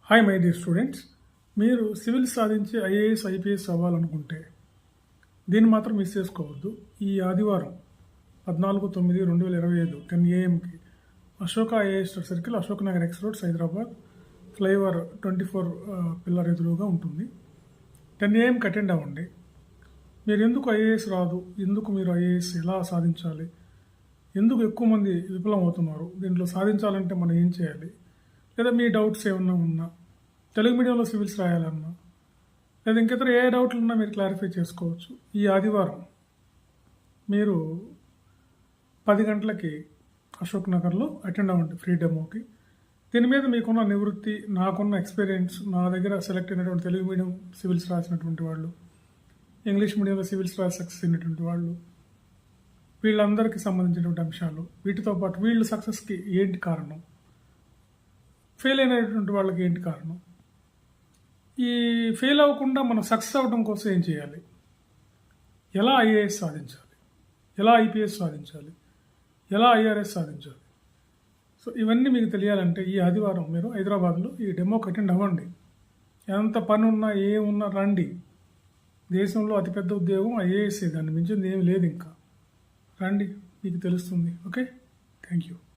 Hi my dear students, మీరు civil సాధించి IAS IPS అవ్వాలనుకుంటే దీన్ని మాత్రం మిస్ చేసుకోవద్దు. ఈ ఆదివారం 14/9/2025 10 AM Ashoka IAS circle, Ashok Nagar X roads, Hyderabad, flyover 24 pillar ఎదురుగా ఉంటుంది. 10 AM అటెండ్ అవ్వండి. మీరు ఎందుకు ఐఏఎస్ రాదు, ఎందుకు మీరు ఐఏఎస్ ఎలా సాధించాలి, ఎందుకు ఎక్కువ మంది విఫలం అవుతున్నారు, దీంట్లో సాధించాలంటే మనం ఏం చేయాలి, లేదా మీ డౌట్స్ ఏమన్నా ఉన్నా, తెలుగు మీడియంలో సివిల్స్ రాయాలన్నా, లేదా ఇంకితర ఏ డౌట్లు ఉన్నా మీరు క్లారిఫై చేసుకోవచ్చు. ఈ ఆదివారం మీరు 10 గంటలకి అశోక్ నగర్లో అటెండ్ అవ్వండి ఫ్రీ డెమోకి. దీని మీద మీకున్న నివృత్తి, నాకున్న ఎక్స్పీరియన్స్, నా దగ్గర సెలెక్ట్ అయినటువంటి తెలుగు మీడియం సివిల్స్ రాసినటువంటి వాళ్ళు, ఇంగ్లీష్ మీడియంలో సివిల్స్ రాసి సక్సెస్ అయినటువంటి వాళ్ళు, వీళ్ళందరికీ సంబంధించినటువంటి అంశాలు, వీటితో పాటు వీళ్ళు సక్సెస్కి ఏంటి కారణం, ఫెయిల్ అయినటువంటి వాళ్ళకి ఏంటి కారణం, ఈ ఫెయిల్ అవ్వకుండా మనం సక్సెస్ అవ్వడం కోసం ఏం చేయాలి, ఎలా ఐఏఎస్ సాధించాలి, ఎలా ఐపీఎస్ సాధించాలి, ఎలా ఐఆర్ఎస్ సాధించాలి. సో ఇవన్నీ మీకు తెలియాలంటే ఈ ఆదివారం మీరు హైదరాబాద్లో ఈ డెమోకి అటెండ్ అవ్వండి. ఎంత పని ఉన్నా ఏమున్నా రండి. దేశంలో అతిపెద్ద ఉద్యోగం ఐఏఎస్, దాన్ని మించింది ఏమి లేదు. ఇంకా రండి, మీకు తెలుస్తుంది. Okay, thank you.